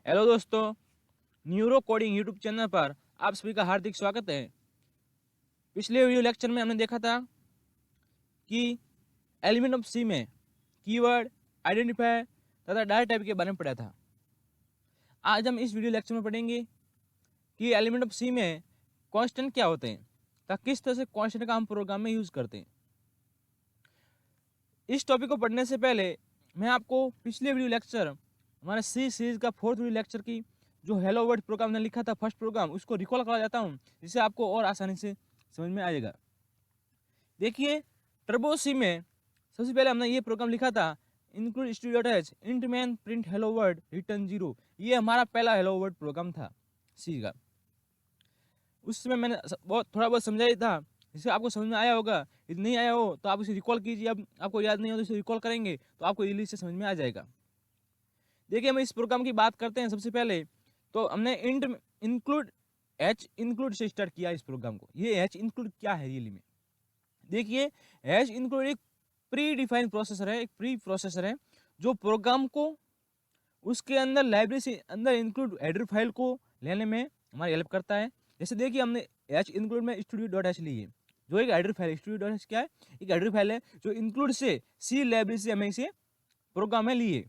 Hello दोस्तों, neuro coding YouTube channel पर आप सभी का हार्दिक स्वागत है। पिछले वीडियो लेक्चर में हमने देखा था कि एलिमेंट ऑफ सी में कीवर्ड, आइडेंटिफायर तथा डाटा टाइप के बारे में पढ़ा था। आज हम इस वीडियो लेक्चर में पढ़ेंगे कि एलिमेंट ऑफ सी में कांस्टेंट क्या होते हैं तथा किस तरह से कांस्टेंट का हम प्रोग्राम में यूज करते हैं। इस टॉपिक को पढ़ने से पहले मैं आपको पिछले वीडियो लेक्चर हमारे सी सीरीज का 4th वीडियो लेक्चर की जो हेलो वर्ल्ड प्रोग्राम ने लिखा था फर्स्ट प्रोग्राम, उसको रिकॉल करा जाता हूँ जिससे आपको और आसानी से समझ में आएगा। देखिए, टर्बो सी में सबसे पहले हमने ये प्रोग्राम लिखा था include studio int main print hello world return 0। ये हमारा पहला हेलो वर्ल्ड प्रोग्राम था सी का। उस समय मैंने थोड़ा बहुत समझाया था, जिससे आपको समझ में आया होगा। यदि नहीं आया हो तो आप उसे रिकॉल कीजिए। अब आपको याद नहीं हो तो इसे रिकॉल करेंगे तो आपको इजीली से समझ में आ जाएगा। देखिए, हम इस प्रोग्राम की बात करते हैं। सबसे पहले तो हमने इंट इंक्लूड एच इंक्लूड से स्टार्ट किया इस प्रोग्राम को। ये एच इंक्लूड क्या है रियली में? देखिए, एच इंक्लूड एक प्री डिफाइंड प्रोसेसर है, एक प्री प्रोसेसर है जो प्रोग्राम को उसके अंदर लाइब्रेरी से अंदर इंक्लूड हेडर फाइल को लेने में हमारी हेल्प करता है। जैसे देखिए, हमने एच इंक्लूड में स्टूडियो.h ली है, जो एक हेडर फाइल है। स्टूडियो.h क्या है? एक हेडर फाइल है जो इंक्लूड से सी लाइब्रेरी से हमें इसे प्रोग्राम में लिए।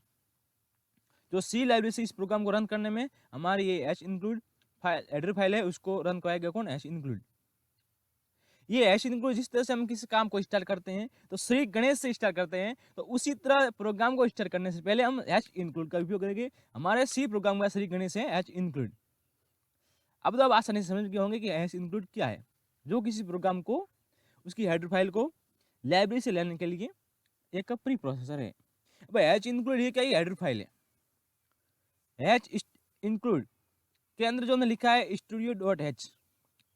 जो सी लाइब्रेरी से इस प्रोग्राम को रन करने में हमारी ये H include file header file है, उसको रन कराएगा कौन? H include. ये एच इंक्लूड जिस तरह से हम किसी काम को स्टार्ट करते हैं तो श्री गणेश से स्टार्ट करते हैं, तो उसी तरह प्रोग्राम को स्टार्ट करने से पहले हम एच इंक्लूड का उपयोग करेंगे। हमारे सी प्रोग्राम का श्री गणेश है एच इंक्लूड। अब तो आप आसानी से समझ गए होंगे कि एच इंक्लूड क्या है, जो किसी प्रोग्राम को उसकी हेडर फाइल को लाइब्रेरी से लेने के लिए एक प्री प्रोसेसर है। अब एच इंक्लूड ये क्या? हेडर फाइल है। एच इंक्लूड के अंदर जो हमने लिखा है स्टूडियो.h,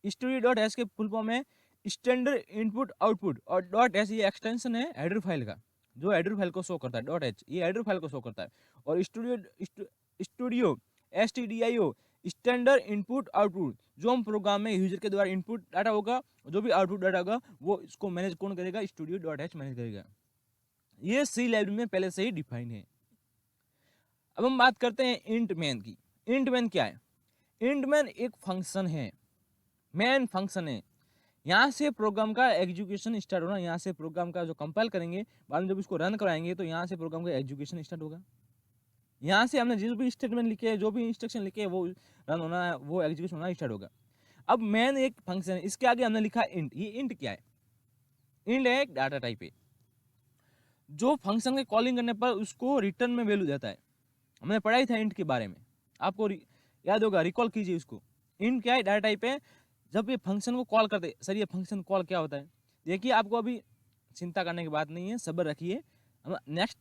स्टूडियो.h के फुल फॉर्म है स्टैंडर्ड इनपुट आउटपुट, और .h ये एक्सटेंशन है हेडर फाइल का, जो हेडर फाइल को शो करता है। .h ये हेडर फाइल को शो करता है। और studio STDIO standard input output, जो हम प्रोग्राम में यूजर के द्वारा इनपुट डाटा होगा, जो भी आउटपुट डाटा होगा वो इसको मैनेज कौन करेगा? स्टूडियो.h मैनेज करेगा। ये सी लाइब्रेरी में पहले से ही डिफाइन है। अब हम बात करते हैं इंट मैन की। इंट मैन क्या है? इंट मैन एक फंक्शन है, मेन फंक्शन है। यहाँ से प्रोग्राम का एग्जीक्यूशन स्टार्ट होना, यहाँ से प्रोग्राम का जो कंपाइल करेंगे, बाद में जब इसको रन कराएंगे तो यहाँ से प्रोग्राम का एग्जीक्यूशन स्टार्ट होगा। यहाँ से हमने जो भी स्टेटमेंट लिखे, जो भी इंस्ट्रक्शन लिखे, वो रन होना है, वो एग्जीक्यूशन होना स्टार्ट होगा। अब मेन एक फंक्शन है, इसके आगे हमने लिखा इंट। ये इंट क्या है? इंट है एक डाटा टाइप है जो फंक्शन के कॉलिंग करने पर उसको रिटर्न में वैल्यू देता है। हमने पढ़ाई था इंट के बारे में, आपको याद होगा, रिकॉल कीजिए उसको। इंट क्या है? डाटा टाइप है। जब ये फंक्शन को कॉल करते, सर ये फंक्शन कॉल क्या होता है? देखिए, आपको अभी चिंता करने की बात नहीं है, सब्र रखिए। हम नेक्स्ट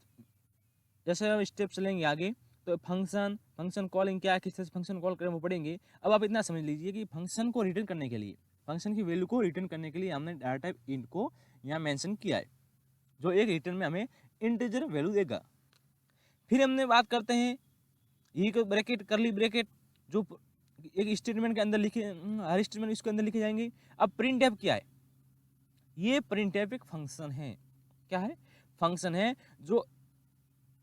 जैसे हम स्टेप चलेंगे आगे तो फंक्शन कॉलिंग क्या है, किस तरह से फंक्शन कॉल करें वो पढ़ेंगे। अब आप इतना समझ लीजिए कि फंक्शन को रिटर्न करने के लिए, फंक्शन की वैल्यू को रिटर्न करने के लिए हमने डाटा टाइप इंट को यहाँ मेंशन किया है, जो एक रिटर्न में हमें इंटीजर वैल्यू देगा। फिर हमने बात करते हैं ये ब्रैकेट, करली ब्रैकेट, जो एक स्टेटमेंट के अंदर लिखे, हर स्टेटमेंट इसके अंदर लिखे जाएंगे। अब प्रिंट एफ क्या है? ये प्रिंट एफ एक फंक्शन है। क्या है? फंक्शन है जो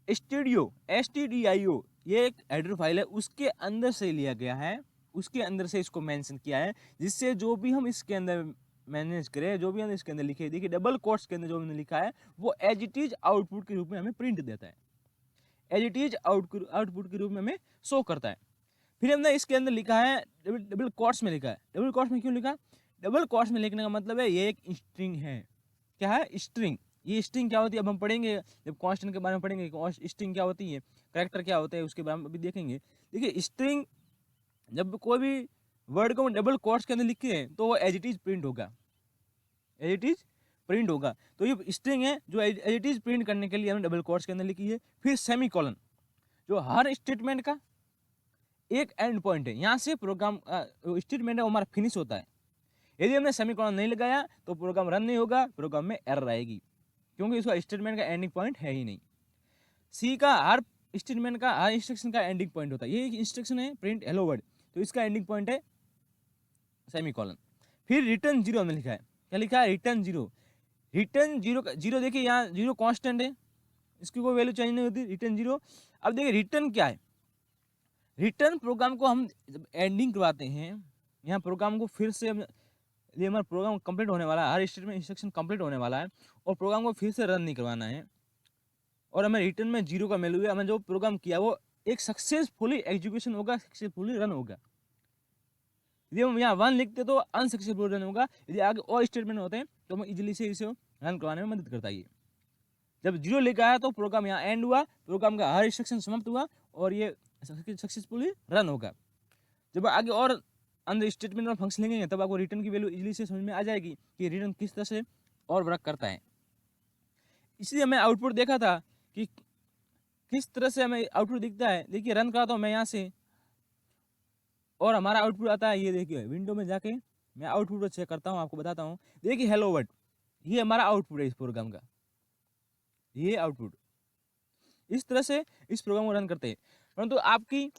स्टूडियो STDIO ये एक हेडर फाइल है, उसके अंदर से लिया गया है, उसके अंदर से इसको मेंशन किया है, जिससे जो भी हम इसके अंदर मैनेज करें, जो भी हम इसके अंदर लिखे, देखिए डबल कोट्स के अंदर जो हमने लिखा है वो एज इट इज आउटपुट के रूप में हमें प्रिंट देता है, एज इट इज आउटपुट के रूप में हमें शो करता है। फिर हमने इसके अंदर लिखा है डबल कोट्स में लिखा है। डबल कोट्स में क्यों लिखा? डबल कोट्स में लिखने का मतलब है ये एक स्ट्रिंग है। क्या है? स्ट्रिंग। ये स्ट्रिंग क्या होती है अब हम पढ़ेंगे, जब कांस्टेंट के बारे में पढ़ेंगे। स्ट्रिंग क्या होती है, कैरेक्टर क्या होता है, उसके बारे में अभी देखेंगे। देखिए, स्ट्रिंग जब कोई भी वर्ड को डबल कोट्स के अंदर लिखे तो वो एज इट इज प्रिंट होगा, एज इट इज प्रिंट होगा। तो ये स्ट्रिंग है जो एज इट इज प्रिंट करने के लिए हमने डबल कोट्स के अंदर लिखी है। फिर सेमी कॉलन, जो हर स्टेटमेंट का एक एंड पॉइंट है, यहाँ से प्रोग्राम स्टेटमेंट है वो हमारा फिनिश होता है। यदि हमने सेमीकोलन नहीं लगाया तो प्रोग्राम रन नहीं होगा, प्रोग्राम में एरर आएगी, क्योंकि उसका स्टेटमेंट का एंडिंग पॉइंट है ही नहीं। सी का हर स्टेटमेंट का, हर इंस्ट्रक्शन का एंडिंग पॉइंट होता है। ये एक इंस्ट्रक्शन है प्रिंट हेलो वर्ड, तो इसका एंडिंग पॉइंट है सेमीकोलन। फिर रिटर्न 0 हमने लिखा है। क्या लिखा है? रिटर्न 0। रिटर्न 0 देखिए, यहाँ 0 कॉन्स्टेंट है, इसकी कोई वैल्यू चेंज नहीं होती, रिटर्न 0। अब देखिए रिटर्न क्या है? रिटर्न प्रोग्राम को हम जब एंडिंग करवाते हैं, यहाँ प्रोग्राम को फिर से ये हमारा प्रोग्राम कंप्लीट होने वाला है, हर स्टेटमेंट इंस्ट्रक्शन कंप्लीट होने वाला है और प्रोग्राम को फिर से रन नहीं करवाना है और हमें रिटर्न में 0 का वैल्यू है। हमें जो प्रोग्राम किया वो एक सक्सेसफुली एग्जीक्यूशन होगा, सक्सेसफुली रन होगा। यदि हम यहाँ 1 लिखते तो अनसक्सेसफुल रन होगा, यदि आगे और स्टेटमेंट होते हैं तो हम इजीली से इसे रन करवाने में मदद करता है। जब 0 लिखा है तो प्रोग्राम यहाँ एंड हुआ, प्रोग्राम का हर इंस्ट्रक्शन समाप्त हुआ और ये सक्सेसफुली रन होगा। जब आगे और अंदर स्टेटमेंट और फंक्शन लिखेंगे तब आपको रिटर्न की वैल्यू इजीली से समझ में आ जाएगी कि रिटर्न किस तरह से और वर्क करता है। इसलिए हमें आउटपुट देखा था कि किस तरह से हमें आउटपुट दिखता है। देखिए रन करता हूँ मैं यहाँ से और हमारा आउटपुट आता है, ये देखिए विंडो में जाके मैं आउटपुट को चेक करता हूँ, आपको बताता हूँ। देखिए हेलो वर्ल्ड, ये हमारा आउटपुट है इस प्रोग्राम का, ये आउटपुट। इस तरह से इस प्रोग्राम को रन करते हैं। परंतु आपकी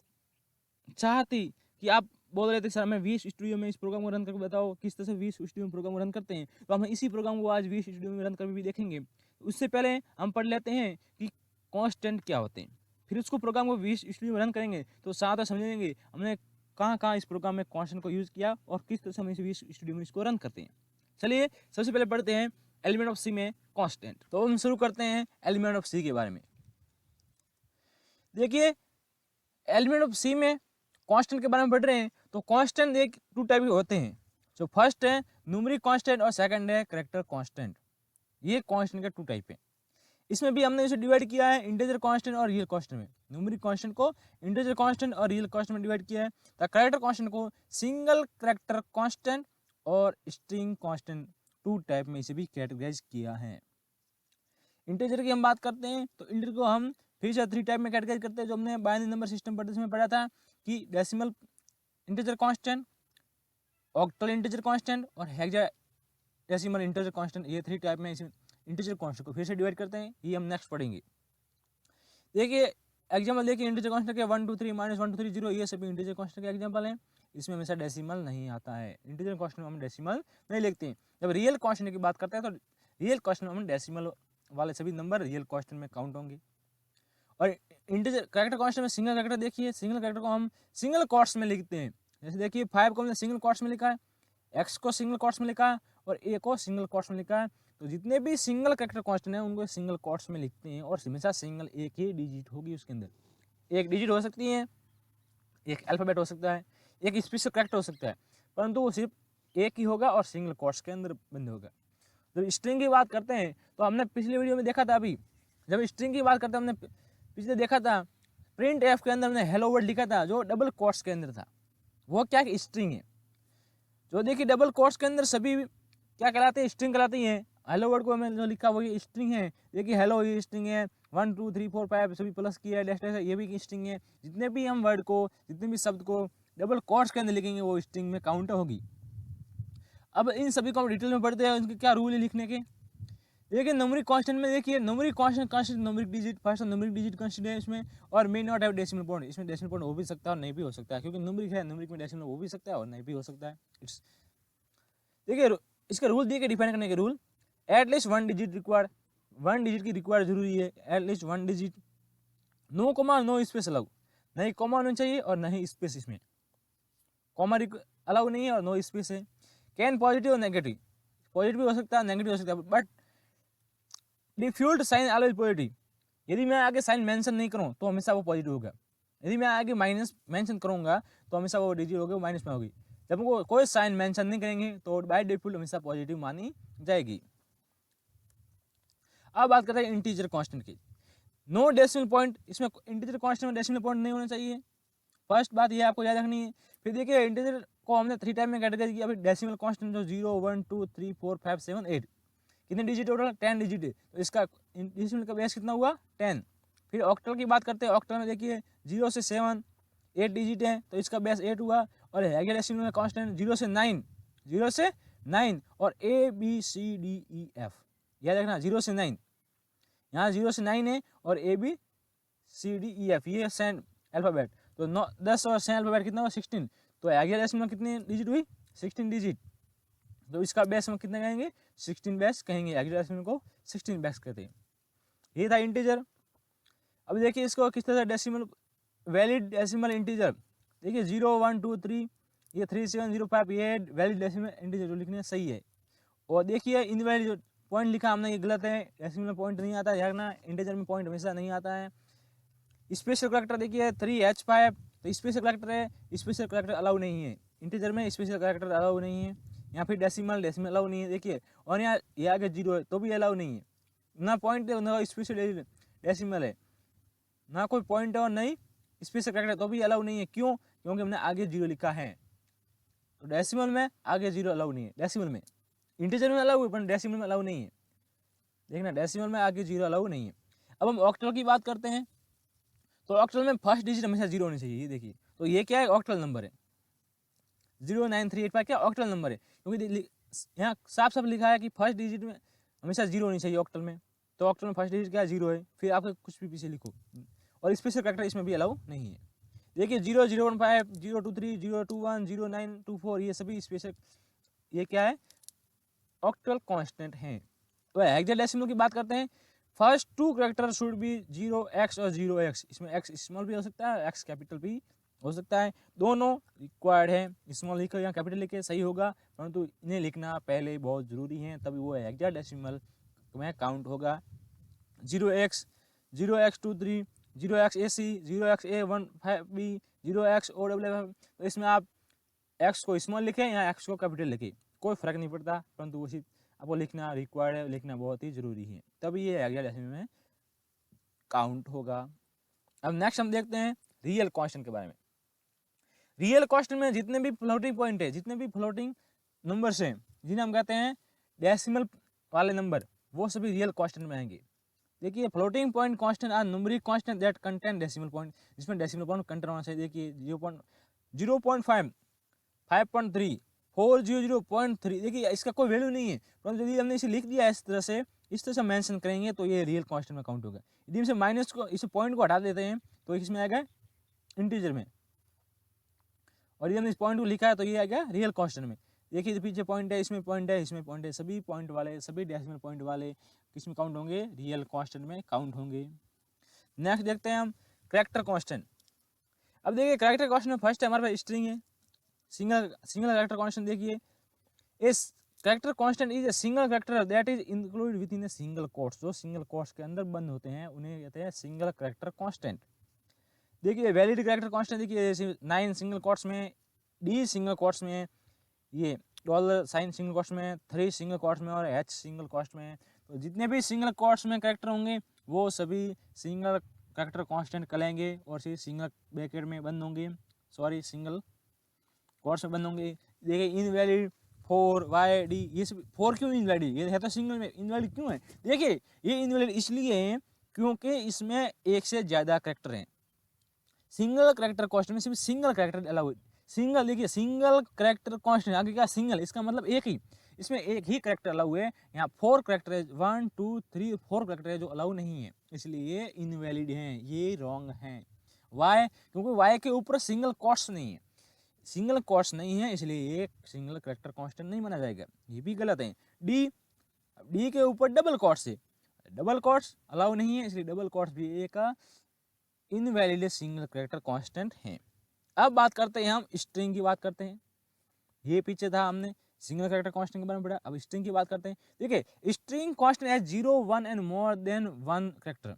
चाह थी कि आप बोल रहे थे सर हमें वी स्टूडियो में इस प्रोग्राम को रन करके बताओ किस तरह से वी स्टूडियो में प्रोग्राम को रन करते हैं, तो हम इसी प्रोग्राम को आज वी स्टूडियो में रन कर भी देखेंगे। उससे पहले हम पढ़ लेते हैं कि कांस्टेंट क्या होते हैं, फिर उसको प्रोग्राम को वी स्टूडियो में रन करेंगे तो साथ समझेंगे हमने कहाँ इस प्रोग्राम में कांस्टेंट को यूज़ किया और किस तरह से हम इस वी स्टूडियो में इसको रन करते हैं। चलिए सबसे पहले पढ़ते हैं एलिमेंट ऑफ सी में कांस्टेंट। तो हम शुरू करते हैं एलिमेंट ऑफ सी के बारे में। देखिए एलिमेंट ऑफ सी में कांस्टेंट के बारे में पढ़ रहे हैं तो कांस्टेंट एक 2 टाइप के होते हैं। जो फर्स्ट है न्यूमेरिक कांस्टेंट और सेकंड है कैरेक्टर कांस्टेंट। ये कांस्टेंट के 2 टाइप है। इसमें भी हमने इसे डिवाइड किया है इंटीजर कांस्टेंट और रियल कांस्टेंट में। न्यूमेरिक कांस्टेंट को इंटीजर कांस्टेंट और रियल कांस्टेंट में डिवाइड किया है। तो कैरेक्टर कांस्टेंट को सिंगल कैरेक्टर कांस्टेंट और स्ट्रिंग कांस्टेंट 2 टाइप में इसे भी कैटेगराइज किया है। इंटीजर की हम बात करते हैं तो इंटीजर को हम फिर से 3 टाइप में कैटेगराइज करते हैं। जो हमने बाइनरी नंबर सिस्टम पढ़ते में पढ़ा था कि decimal integer constant, octal integer constant और हेक्साडेसिमल इंटीजर कांस्टेंट, ये 3 टाइप में इंटीजर कांस्टेंट को फिर से डिवाइड करते हैं। ये हम नेक्स्ट पढ़ेंगे। देखिए एग्जाम्पल देखिए इंटीजर कांस्टेंट के 1 2 3 -1 2 3 0, ये सभी इंटीजर कांस्टेंट के एग्जाम्पल हैं। इसमें हमेशा डेसिमल नहीं आता है। इंटीजर कांस्टेंट में हम डेसिमल नहीं लिखते हैं। जब रियल कांस्टेंट की बात करते हैं तो रियल कांस्टेंट में हम डेसिमल वाले सभी नंबर रियल कांस्टेंट में काउंट होंगे। और इंटीजर कैरेक्टर कांस्टेंट में सिंगल कैरेक्टर देखिए, सिंगल कैरेक्टर को हम सिंगल कोट्स में लिखते हैं। जैसे देखिए 5 को हमने सिंगल कोट्स में लिखा है, x को सिंगल कोट्स में लिखा है और a को सिंगल कोट्स में लिखा है। तो जितने भी सिंगल कैरेक्टर कांस्टेंट हैं उनको सिंगल कोट्स में लिखते हैं और हमेशा सिंगल एक ही डिजिट होगी उसके अंदर। एक डिजिट हो सकती है, एक अल्फाबेट हो सकता है, एक स्पेशल कैरेक्टर हो सकता है, परंतु वो सिर्फ एक ही होगा और सिंगल कोट्स के अंदर बंद होगा। जब स्ट्रिंग की बात करते हैं तो हमने पिछले वीडियो में देखा था, अभी जब स्ट्रिंग की बात करते हैं हमने पिछले देखा था प्रिंट एफ के अंदर हमने हेलो वर्ल्ड लिखा था जो डबल कोट्स के अंदर था। वो क्या स्ट्रिंग है। जो देखिए डबल कोट्स के अंदर सभी क्या कहलाते हैं, स्ट्रिंग कहलाती हैं। हेलो वर्ड को हमें जो लिखा वो ये स्ट्रिंग है। देखिए हेलो ये स्ट्रिंग है, 1 2 3 4 5 सभी प्लस की है, डैश है, ये भी स्ट्रिंग है। जितने भी हम वर्ड को, जितने भी शब्द को डबल कोट्स के अंदर लिखेंगे वो स्ट्रिंग में काउंट होगी। अब इन सभी को हम डिटेल में पढ़ते हैं, उनके क्या रूल है लिखने के। देखिए न्यूमेरिक कांस्टेंट में देखिए numeric constant numeric digit, first numeric digit constant है इसमें, और may not have decimal point. इसमें डेसिमल पॉइंट हो भी सकता है और नहीं भी हो सकता है, क्योंकि न्यूमेरिक है, न्यूमेरिक में डेसिमल हो भी सकता है और नहीं भी हो सकता है। इट्स देखिए इसका रूल दिए के डिफाइन करने के rule, at least 1 digit required, 1 digit की रिक्वायर्ड जरूरी है, at least 1 digit. No comma no space allow, नहीं कॉमा होना चाहिए और नहीं स्पेस, इसमें कॉमा अलाउ नहीं है और नो स्पेस है। कैन पॉजिटिव और नेगेटिव, पॉजिटिव भी हो सकता है नेगेटिव हो सकता है, बट डिफ्यूल्ड साइन ऑलवेज पॉजिटिव। यदि मैं आगे साइन मेंशन नहीं करूं तो हमेशा वो पॉजिटिव होगा। यदि मैं आगे माइनस मेंशन करूंगा तो हमेशा वो डिजिट होगा माइनस में होगी। जब वो कोई साइन मेंशन नहीं करेंगे तो बाय डिफॉल्ट हमेशा पॉजिटिव मानी जाएगी। अब बात करते हैं इंटीजर कांस्टेंट की। नो डेसिमल पॉइंट, इसमें इंटीजर कांस्टेंट में डेसिमल पॉइंट नहीं होना चाहिए। फर्स्ट बात ये आपको याद रखनी है। फिर देखिए इंटीजर को हमने 3 टाइप में कैटेगराइज किया। अभी डेसिमल कांस्टेंट जो 0 1 2 3 4 5 7 8 कितने डिजिट टोटल, 10 डिजिट है। तो इसका डेसिमल का बेस कितना हुआ, 10। फिर ऑक्टल की बात करते हैं। ऑक्टल में देखिए 0 से 7 8 डिजिट है तो इसका बेस 8 हुआ। और हेक्साडेसिमल में कांस्टेंट 0 से 9, 0 से 9 और ABCDEF याद रखना, 0 से 9, यहाँ 0 से 9 है और ABCDEF ये सेंट अल्फाबेट। तो 10 और सेंट अल्फाबेट कितना हुआ, 16। तो हेक्साडेसिमल में कितनी डिजिट हुई, 16 डिजिट। तो इसका बेस हम कितना कहेंगे, 16 बेस कहेंगे। हेक्साडेसिमल को 16 बेस कहते हैं। ये था इंटीजर। अब देखिए इसको किस तरह से डेसिमल वैलिड डेसिमल इंटीजर, देखिए 0 1 2 3 ये 3 7 0 5 ये वैलिड डेसिमल इंटीजर जो लिखने सही है। और देखिए इनवैलिड जो पॉइंट लिखा हमने ये गलत है, डेसिमल में पॉइंट नहीं आता है ना, इंटीजर में पॉइंट हमेशा नहीं आता है। स्पेशल करेक्टर देखिए 3H5 तो स्पेशल करेक्टर है, स्पेशल करेक्टर अलाउ नहीं है, इंटीजर में स्पेशल करेक्टर अलाउ नहीं है। यहाँ फिर डेसिमल अलाउ नहीं है देखिए, और यहाँ ये आगे 0 है तो भी अलाउ नहीं है, ना पॉइंट है ना स्पेशल डेसिमल है, ना कोई पॉइंट है और नहीं स्पेशल करेक्टर तो भी अलाउ नहीं है। क्यों? क्योंकि हमने आगे 0 लिखा है, तो डेसिमल में आगे 0 अलाउ नहीं है। डेसिमल में इंटीजर में अलाउ है पर डेसिमल में अलाउ नहीं है, देखना डेसिमल में आगे 0 अलाउ नहीं है। अब हम ऑक्टल की बात करते हैं, तो ऑक्टल में फर्स्ट डिजिट हमेशा 0 होनी चाहिए। ये देखिए तो ये क्या है, ऑक्टल नंबर है 09385 क्या ऑक्टल नंबर है, क्योंकि यहाँ साफ साफ लिखा है कि फर्स्ट डिजिट में हमेशा 0 होनी चाहिए ऑक्टल में, तो ऑक्टल में फर्स्ट डिजिट क्या है 0 है, फिर आप कुछ भी पीछे लिखो। और स्पेशल करेक्टर इसमें भी अलाउ नहीं है। देखिए 0 0 1 5 0 2 3 0 2 1 0 9 2 4 ये सभी स्पेशल ये क्या है ऑक्टल कांस्टेंट हैं। तो हेक्साडेसिमल की बात करते हैं, first 2 character should be 0x और 0x, इसमें x स्मॉल भी हो सकता है x कैपिटल भी हो सकता है, दोनों रिक्वायर्ड है। स्मॉल लिखो या कैपिटल लिखे सही होगा, परंतु इन्हें लिखना पहले बहुत ज़रूरी है, तभी वो हेक्साडेसिमल में काउंट होगा। 0x 0x23 0x AC 0x A15B 0x OFF, तो इसमें आप x को स्मॉल लिखें या x को कैपिटल लिखें कोई फर्क नहीं पड़ता, परंतु उसी आपको लिखना रिक्वायर्ड है, लिखना बहुत ही जरूरी है, तभी ये हेक्साडेसिमल में काउंट होगा। अब नेक्स्ट हम देखते हैं रियल कांस्टेंट के बारे में। रियल कांस्टेंट में जितने भी फ्लोटिंग पॉइंट है, जितने भी फ्लोटिंग नंबर्स हैं, जिन्हें हम कहते हैं डेसिमल वाले नंबर, वो सभी रियल कांस्टेंट में आएंगे। देखिए floating point constant are numeric constant that contain decimal point, जिसमें डेसिमल पॉइंट कंटेन होना चाहिए। देखिए 0.5 5.3 400.3, देखिए इसका कोई वैल्यू नहीं है, परंतु यदि हमने इसे लिख दिया इस तरह से मेंशन करेंगे तो ये रियल कांस्टेंट में काउंट होगा। यदि इसे माइनस को इस पॉइंट को हटा देते हैं तो इसमें आएगा इंटीजर में, और यदि हमने इस पॉइंट को लिखा है तो ये आएगा रियल कांस्टेंट में। देखिए पीछे पॉइंट है, इसमें पॉइंट है, इसमें पॉइंट है, सभी पॉइंट वाले सभी डेसिमल पॉइंट वाले किसमें काउंट होंगे, रियल कांस्टेंट में काउंट होंगे। नेक्स्ट देखते हैं हम कैरेक्टर कांस्टेंट। अब देखिए कैरेक्टर कांस्टेंट में फर्स्ट है हमारे पास स्ट्रिंग है, सिंगल कैरेक्टर कांस्टेंट। देखिए इस character constant is a single character that is included with in a single quotes, जो सिंगल कोट्स के अंदर बंद होते हैं उन्हें कहते हैं सिंगल कैरेक्टर कांस्टेंट। देखिए वैलिड कैरेक्टर कांस्टेंट देखिए 9 सिंगल कोट्स में, D सिंगल कोट्स में, ये $साइन सिंगल कोट्स में, 3 सिंगल कोट्स में और H सिंगल कोट्स में। तो जितने भी सिंगल कोट्स में कैरेक्टर होंगे वो सभी सिंगल कैरेक्टर कांस्टेंट कहलाएंगे और सिंगल ब्रैकेट में बंद होंगे, सॉरी सिंगल कोट्स में बंद होंगे। देखिए इनवैलिड 4 Y D, ये सब 4 क्यों इनवैलिड, ये है तो सिंगल में, इनवैलिड क्यों है? देखिए ये इनवैलिड इसलिए है क्योंकि इसमें एक से ज़्यादा कैरेक्टर हैं। सिंगल कैरेक्टर कांस्टेंट में सिर्फ सिंगल कैरेक्टर अलाउ, सिंगल देखिए सिंगल कैरेक्टर कांस्टेंट आगे क्या सिंगल, इसका मतलब एक ही, इसमें एक ही कैरेक्टर अलाउ है। यहाँ 4 कैरेक्टर है, 1 2 3 4 कैरेक्टर है जो अलाउ नहीं है, इसलिए ये इनवैलिड हैं, ये रॉन्ग हैं। वाई? क्योंकि वाई के ऊपर सिंगल कोट्स नहीं है, सिंगल कोट्स नहीं है, इसलिए एक सिंगल कैरेक्टर कांस्टेंट नहीं माना जाएगा, ये भी गलत है। डी के ऊपर डबल कोट्स है, डबल कोट्स अलाउ नहीं है, इसलिए डबल कोट्स भी एक इनवैलिड सिंगल कैरेक्टर कांस्टेंट है। अब बात करते हैं हम स्ट्रिंग की बात करते हैं, ये पीछे था हमने सिंगल कैरेक्टर कांस्टेंट के बारे में पढ़ा, अब स्ट्रिंग की बात करते हैं। देखिए स्ट्रिंग कांस्टेंट है 0 1 एंड मोर देन 1 कैरेक्टर,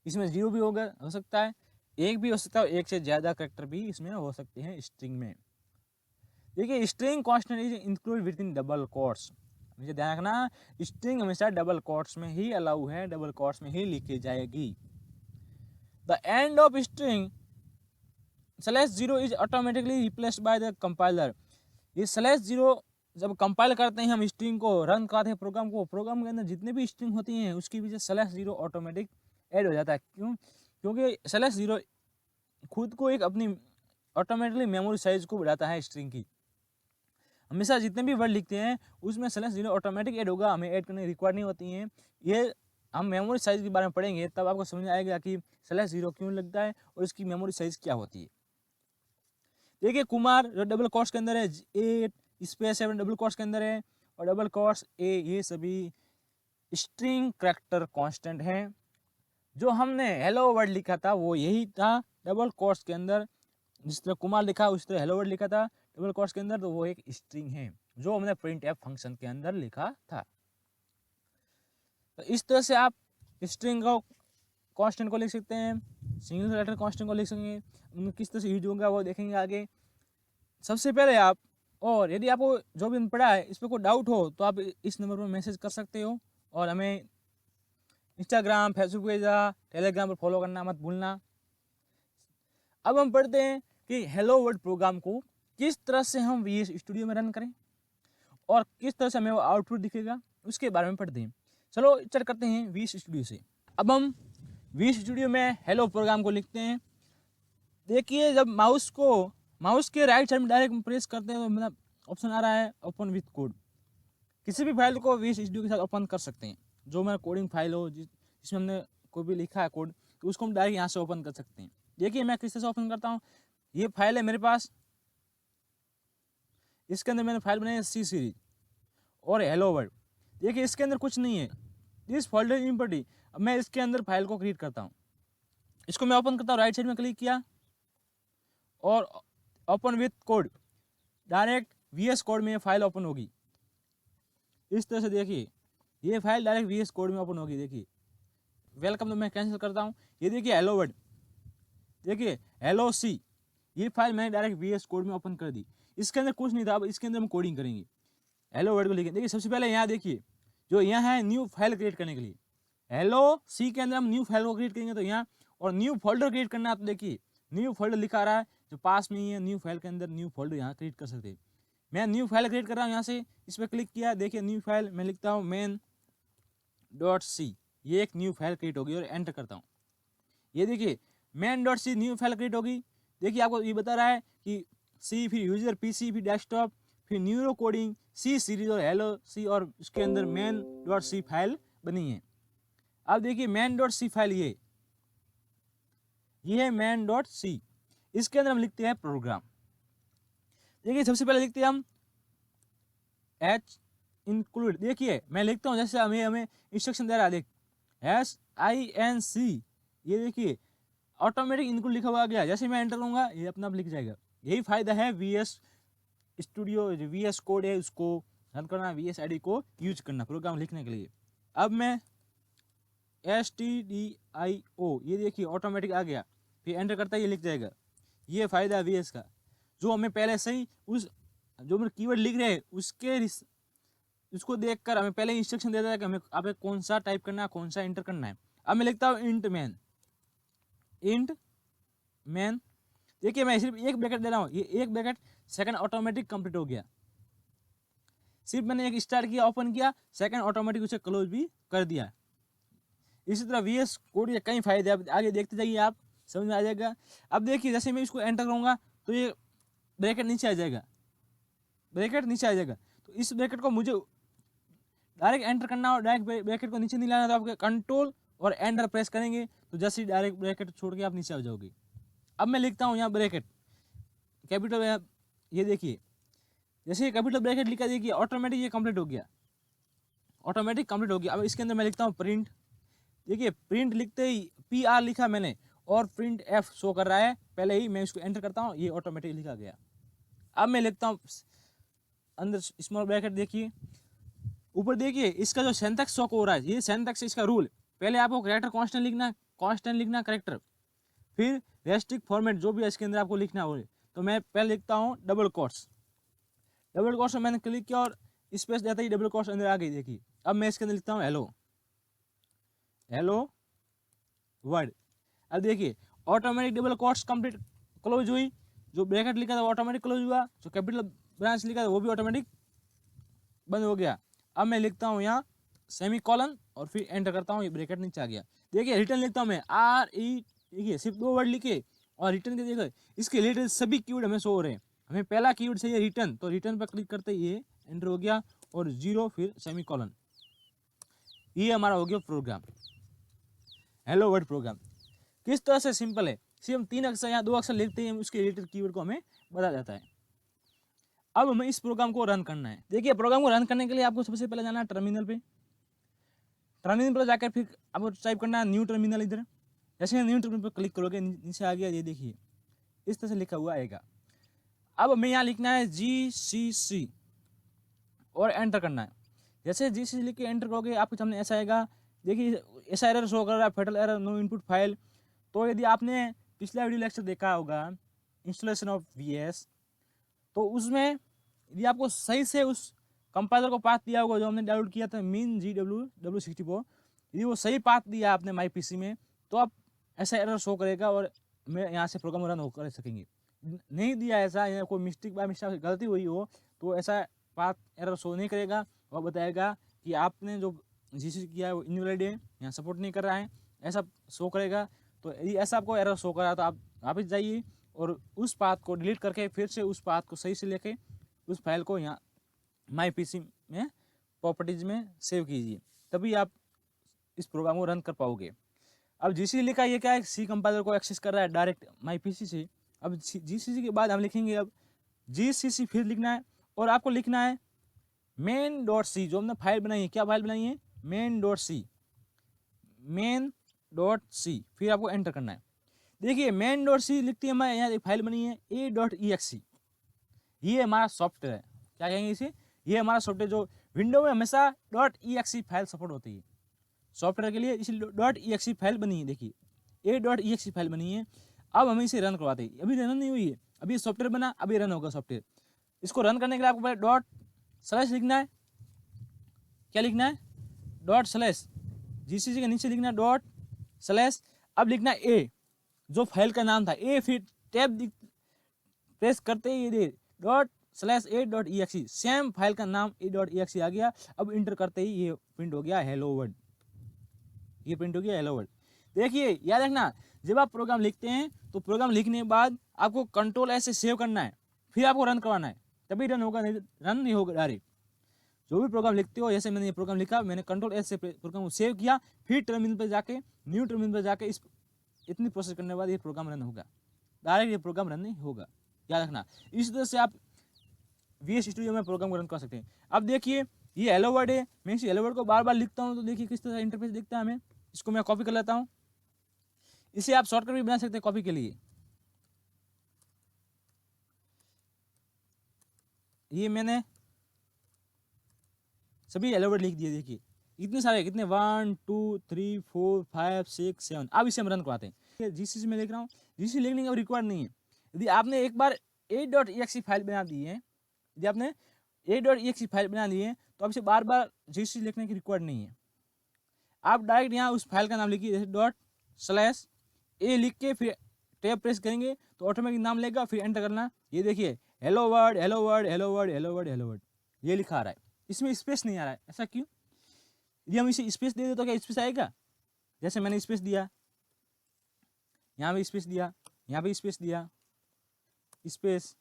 इसमें 0 भी हो सकता है, एक भी हो सकता है, एक से ज्यादा कैरेक्टर भी इसमें हो सकते हैं स्ट्रिंग में। देखिए string constant is include with in double quotes, मुझे ध्यान रखना स्ट्रिंग हमेशा डबल कोट्स में ही अलाउ है, डबल कोट्स में ही लिखी जाएगी। The end of string /0 is automatically replaced by the compiler, ये /0 जब कंपाइल करते हैं हम स्ट्रिंग को, रन करते हैं प्रोग्राम को, प्रोग्राम के अंदर जितने भी स्ट्रिंग होती हैं उसकी वजह /0 ऑटोमेटिक ऐड हो जाता है। क्यों? क्योंकि /0 खुद को एक अपनी ऑटोमेटिकली मेमोरी साइज को बढ़ाता है स्ट्रिंग की, हमेशा जितने भी वर्ड लिखते हैं उसमें /0 ऑटोमेटिक ऐड होगा, हमें ऐड करने की रिक्वायर्ड नहीं होती हैं। ये हम मेमोरी साइज के बारे में पढ़ेंगे तब आपको समझ आएगा कि /0 क्यों लगता है और इसकी मेमोरी साइज क्या होती है। देखिए कुमार जो डबल कोट्स के अंदर है, 8 स्पेस 7 डबल कोट्स के अंदर है और डबल कोट्स ए, ये सभी स्ट्रिंग कैरेक्टर कांस्टेंट हैं। जो हमने हेलो वर्ड लिखा था वो यही था डबल कोट्स के अंदर जिस तरह कुमार लिखा उस तरह हेलो वर्ल्ड लिखा था डबल कोट्स के अंदर, तो वो एक स्ट्रिंग है जो हमने प्रिंट एफ फंक्शन के अंदर लिखा था। तो इस तरह से आप स्ट्रिंग को कांस्टेंट को लिख सकते हैं, सिंगल लेटर कांस्टेंट को लिख सकेंगे, उनको किस तरह से यूज होगा वो देखेंगे आगे। सबसे पहले आप, और यदि आपको जो भी हमने पढ़ा है इस पर कोई डाउट हो तो आप इस नंबर पर मैसेज कर सकते हो, और हमें इंस्टाग्राम फेसबुक पेज टेलीग्राम पर फॉलो करना मत भूलना। अब हम पढ़ते हैं कि हेलो वर्ल्ड प्रोग्राम को किस तरह से हम वीएस स्टूडियो में रन करें और किस तरह से हमें वो आउटपुट दिखेगा, उसके बारे में पढ़ते हैं। चलो स्टार्ट करते हैं वीएस स्टूडियो से। अब हम वीएस स्टूडियो में हेलो प्रोग्राम को लिखते हैं। देखिए जब माउस के राइट साइड में डायरेक्ट प्रेस करते हैं तो मतलब ऑप्शन आ रहा है ओपन विथ कोड। किसी भी फाइल को वीएस स्टूडियो के साथ ओपन कर सकते हैं, जो मेरा कोडिंग फाइल हो जिसमें हमने कोई भी लिखा है कोड, तो उसको हम डायरेक्ट यहाँ से ओपन कर सकते हैं। देखिए मैं किस तरह से ओपन करता हूँ। ये फाइल है मेरे पास, इसके अंदर मैंने फाइल बनाई है सी सीरीज और हेलो वर्ल्ड। देखिए इसके अंदर कुछ नहीं है, दिस फोल्डर इम्पोर्टी। अब मैं इसके अंदर फाइल को क्रिएट करता हूँ, इसको मैं ओपन करता हूँ, राइट साइड में क्लिक किया और open with code, direct VS code में ये फाइल ओपन होगी। इस तरह से देखिए ये फाइल डायरेक्ट वीएस कोड में ओपन होगी। देखिए वेलकम तो मैं कैंसिल करता हूँ। ये देखिए हेलो वर्ल्ड, देखिए हेलो सी, ये फाइल मैंने डायरेक्ट वीएस कोड में ओपन कर दी। इसके अंदर कुछ नहीं था, अब इसके अंदर हम कोडिंग करेंगे। हेलो वर्ल्ड को लिखें। देखिए सबसे पहले यहाँ देखिए जो यहाँ है न्यू फाइल क्रिएट करने के लिए, हेलो सी के अंदर हम न्यू फाइल को क्रिएट करेंगे तो यहाँ, और न्यू फोल्डर क्रिएट करना है तो देखिए न्यू फोल्डर लिखा रहा है जो पास में ही है, न्यू फाइल के अंदर न्यू फोल्डर यहाँ क्रिएट कर सकते हैं। मैं न्यू फाइल क्रिएट कर रहा हूँ, यहाँ से इस पर क्लिक किया, देखिए न्यू फाइल मैं लिखता हूँ main.c, ये एक न्यू फाइल क्रिएट होगी और एंटर करता हूँ। ये देखिए main.c न्यू फाइल क्रिएट होगी। देखिए आपको ये बता रहा है कि सी फिर यूजर पीसी फिर डेस्कटॉप फिर न्यूरो कोडिंग सी सीरीज और हेलो सी, और इसके अंदर main.c फाइल बनी है। अब देखिए main.c फाइल ये है main.c, इसके अंदर हम लिखते हैं प्रोग्राम। देखिए सबसे पहले लिखते हैं हम एच इंक्लूड। देखिए मैं लिखता हूँ जैसे हमें इंस्ट्रक्शन दे रहा है, देख SINC, ये देखिए ऑटोमेटिक इंक्लूड लिखा हुआ आ गया। जैसे मैं एंटर करूँगा ये अपना आप लिख जाएगा। यही फायदा है वीएस स्टूडियो, वीएस कोड है उसको रन करना, वीएस आईडी को यूज करना प्रोग्राम लिखने के लिए। अब मैं STDIO, ये देखिए ऑटोमेटिक आ गया, फिर एंटर करता है ये लिख जाएगा। ये फायदा है वीएस का, जो हमें पहले से ही उस जो हम कीवर्ड लिख रहे हैं उसको देखकर हमें पहले इंस्ट्रक्शन देता है कि हमें आप कौन सा टाइप करना है, कौन सा एंटर करना है। अब मैं लिखता हूँ इंट मैन। देखिए मैं सिर्फ एक ब्रैकेट दे रहा हूँ, ये एक ब्रैकेट सेकंड ऑटोमेटिक कंप्लीट हो गया। सिर्फ मैंने एक स्टार्ट किया, ओपन किया, सेकंड ऑटोमेटिक उसे क्लोज भी कर दिया। इसी तरह वीएस कोड के कई फायदे आप आगे देखते जाइए, आप समझ में आ जाएगा। अब देखिए जैसे मैं इसको एंटर करूँगा तो ये ब्रैकेट नीचे आ जाएगा, तो इस ब्रैकेट को मुझे डायरेक्ट एंटर करना और डायरेक्ट ब्रैकेट को नीचे नहीं लाना, तो आपके कंट्रोल और एंटर प्रेस करेंगे तो जैसे ही डायरेक्ट ब्रैकेट छोड़ के आप नीचे आ जाओगे। अब मैं लिखता हूँ यहाँ ब्रैकेट कैपिटल, ये देखिए जैसे ये कैपिटल ब्रैकेट लिखा, देखिए ऑटोमेटिक ये कंप्लीट हो गया, अब इसके अंदर मैं लिखता हूँ प्रिंट। देखिए प्रिंट लिखते ही PR लिखा मैंने और प्रिंट F शो कर रहा है पहले ही, मैं इसको एंटर करता हूँ ये ऑटोमेटिक लिखा गया। अब मैं लिखता हूँ अंदर स्मॉल ब्रैकेट, देखिए ऊपर देखिए इसका जो सिंटैक्स शो हो रहा है, ये सिंटैक्स इसका रूल, पहले आपको कैरेक्टर कांस्टेंट लिखना कैरेक्टर, फिर रेस्ट्रिक्ट फॉर्मेट जो भी इसके अंदर आपको लिखना हो। तो मैं पहले लिखता हूँ डबल कोट्स में मैंने क्लिक किया और स्पेस देता ही डबल कोट्स अंदर आ गई। देखिए अब मैं इसके अंदर लिखता हूँ हेलो वर्ड। अब देखिए automatic double quotes complete close हुई, जो ब्रैकेट लिखा था वो ऑटोमेटिक क्लोज हुआ, जो कैपिटल ब्रांच लिखा था वो भी ऑटोमेटिक बंद हो गया। अब मैं लिखता हूँ यहाँ सेमीकोलन और फिर एंटर करता हूँ, ये ब्रैकेट नीचे आ गया। देखिए रिटर्न लिखता हूँ मैं RE, देखिए सिर्फ 2 वर्ड लिखे और रिटर्न के देखो इसके रिलेटेड सभी कीवर्ड हमें शो हो रहे हैं। हमें पहला कीवर्ड चाहिए रिटर्न, तो रिटर्न पर क्लिक करते ही ये एंटर हो गया और 0 फिर सेमीकोलन, ये हमारा हो गया प्रोग्राम, हेलो वर्ल्ड प्रोग्राम। किस तरह से सिंपल है, सिर्फ हम 3 अक्षर या 2 अक्षर लिखते हैं, उसके रिलेटेड कीवर्ड को हमें बता जाता है। अब हमें इस प्रोग्राम को रन करना है। देखिए प्रोग्राम को रन करने के लिए आपको सबसे पहले जाना है टर्मिनल पर जाकर फिर आपको टाइप करना है न्यू टर्मिनल। इधर जैसे न्यू टर्मिनल पर क्लिक करोगे नीचे आ गया, ये देखिए इस तरह से लिखा हुआ आएगा। अब हमें यहाँ लिखना है GCC और एंटर करना है। जैसे GCC लिख के एंटर करोगे आपके सामने ऐसा आएगा, देखिए ऐसा एरर शो कर रहा है, fatal error, no input file. तो यदि आपने पिछला वीडियो लेक्चर देखा होगा इंस्टॉलेशन ऑफ VS, तो उसमें यदि आपको सही से उस कंपाइलर को पाथ दिया होगा जो हमने डाउनलोड किया था मीन GW64, यदि वो सही पाथ दिया आपने माई PC में, तो आप ऐसा एरर शो करेगा और मैं यहाँ से प्रोग्राम रन हो कर सकेंगे। नहीं दिया ऐसा, या कोई मिस्टेक बाय मिस्टेक गलती हुई हो तो ऐसा पाथ एरर शो नहीं करेगा और बताएगा कि आपने जो GCC किया है वो इनवैलिड है, यहाँ सपोर्ट नहीं कर रहा है, ऐसा शो करेगा। तो यदि ऐसा आपको एरर शो कर रहा है तो आप वापस जाइए और उस पाथ को डिलीट करके फिर से उस पाथ को सही से लेके उस फाइल को यहाँ माई PC में प्रॉपर्टीज में सेव कीजिए, तभी आप इस प्रोग्राम को रन कर पाओगे। अब GCC लिखा ये क्या है, C कंपाइलर को एक्सेस कर रहा है डायरेक्ट माई PC से। अब GCC के बाद हम लिखेंगे अब GCC फिर लिखना है और आपको लिखना है main.c, जो हमने फाइल बनाई है। क्या फाइल बनाई है? main.c, main.c, फिर आपको एंटर करना है। देखिए main.c लिखती है, हमारे यहाँ एक फाइल बनी है a.exe, ये हमारा सॉफ्टवेयर है। क्या कहेंगे इसे? ये हमारा सॉफ्टवेयर जो विंडो में हमेशा .exe फाइल सपोर्ट होती है सॉफ्टवेयर के लिए, इसलिए .exe फाइल बनी है। देखिए a.exe फाइल बनी है। अब हम इसे रन करवाते हैं, अभी रन नहीं हुई है, अभी सॉफ्टवेयर बना, अभी रन होगा सॉफ्टवेयर। इसको रन करने के लिए आपको पहले / लिखना है। क्या लिखना है? / GCC के नीचे लिखना है / अब लिखना है a, जो फाइल का नाम था a, फिर टैब प्रेस करते ही ये ./a.exe, सेम फाइल का नाम a.exe आ गया। अब इंटर करते ही ये प्रिंट हो गया हेलो वर्ल्ड, ये प्रिंट हो गया हेलो वर्ल्ड। देखिए याद रखना, जब आप प्रोग्राम लिखते हैं तो प्रोग्राम लिखने के बाद आपको Ctrl+S से सेव करना है, फिर आपको रन करवाना है, तभी रन होगा, नहीं रन नहीं होगा डायरेक्ट। जो भी प्रोग्राम लिखते हो, जैसे मैंने ये प्रोग्राम लिखा, मैंने Ctrl+S से प्रोग्राम को सेव किया, फिर टर्मिनल पर जाके न्यू टर्मिनल पर जाके इतनी प्रोसेस करने के बाद ये प्रोग्राम रन होगा, डायरेक्ट ये प्रोग्राम रन नहीं होगा। याद रखना, इस तरह से आप VS स्टूडियो में प्रोग्राम को रन कर सकते हैं। अब देखिए ये हेलो वर्ड है, मैं इस हेलो वर्ड को बार बार लिखता हूँ तो देखिए किस तरह इंटरफेस दिखता है हमें। इसको मैं कॉपी कर लेता हूँ, इसे आप शॉर्टकट भी बना सकते हैं कॉपी के लिए। ये मैंने सभी हेलो वर्ड लिख दिए। देखिए इतने सारे, कितने 1 2 3 4 5 6 7। अब इसे हम रन करवाते हैं। GCC में लिख रहा हूँ, GCC लिखने का रिक्वायर्ड नहीं है। यदि आपने एक बार a.exe फाइल बना दी है, यदि आपने a.exe फाइल बना ली है तो अब इसे बार बार GCC लिखने की रिक्वायर्ड नहीं है। आप डायरेक्ट यहाँ उस फाइल का नाम लिखिए, जैसे ./a लिख के फिर टैब प्रेस करेंगे तो ऑटोमेटिक नाम लेगा, फिर एंटर करना। ये देखिए hello word hello word hello word hello word hello word, ये लिखा आ रहा है, इसमें स्पेस नहीं आ रहा है। ऐसा क्यों? यदि हम इसे स्पेस दे दे तो क्या स्पेस आएगा? जैसे मैंने स्पेस दिया, यहाँ भी स्पेस दिया, यहाँ भी स्पेस दिया, स्पेस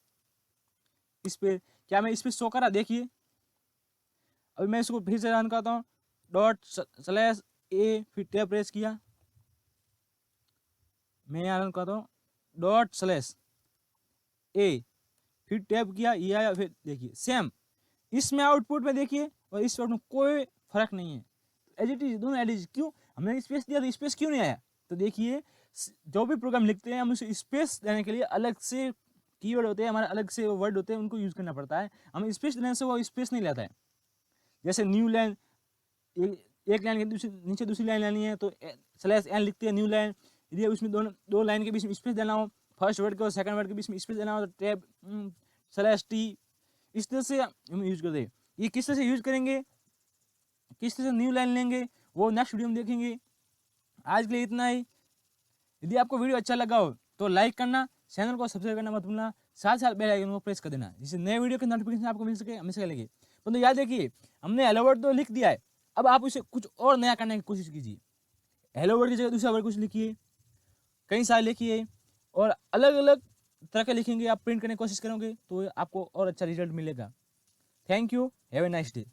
स्पेस, क्या मैं स्पेस शो करा? देखिए अभी मैं इसको फिर से रन करता हूँ, ./a फिर टैब प्रेस किया, मैं यहाँ रन करता हूँ ./a फिर टैब किया, ये आया। फिर देखिए सेम, इसमें आउटपुट में देखिए और इस आउटपुट में कोई फर्क नहीं है, एज इट इज, दोनों एज इट इज। क्यों? हमने स्पेस दिया तो स्पेस क्यों नहीं आया? तो देखिए जो भी प्रोग्राम लिखते हैं हम उसे स्पेस देने के लिए अलग से कीवर्ड होते हैं, हमारे अलग से वर्ड होते हैं, उनको यूज करना पड़ता है। हम स्पेस देने से वो स्पेस नहीं लेता है। जैसे न्यू लाइन, एक लाइन के नीचे दूसरी लाइन लेनी है तो /n लिखते हैं न्यू लाइन। यदि उसमें दो लाइन के बीच में स्पेस देना हो, फर्स्ट वर्ड के और सेकंड वर्ड के बीच में स्पेस देना हो तो टैब /t, इस तरह से हम यूज करते हैं। ये किस तरह से यूज करेंगे, किस तरह से न्यू लाइन लेंगे, वो नेक्स्ट वीडियो में देखेंगे। आज के लिए इतना ही। यदि आपको वीडियो अच्छा लगा हो तो लाइक करना, चैनल को सब्सक्राइब करना मत भूलना, साथ बेल आइकन को प्रेस कर देना, जिससे नए वीडियो के नोटिफिकेशन आपको मिल सके, हमेशा लगे। तो याद रखिए, हमने हेलो वर्ड तो लिख दिया है, अब आप उसे कुछ और नया करने की कोशिश कीजिए। हेलो वर्ड की जगह दूसरा वर्ड कुछ लिखिए, कई सारे लिखिए और अलग अलग तरह के लिखेंगे। आप प्रिंट करने की कोशिश करोगे तो आपको और अच्छा रिजल्ट मिलेगा। Thank you, have a nice day.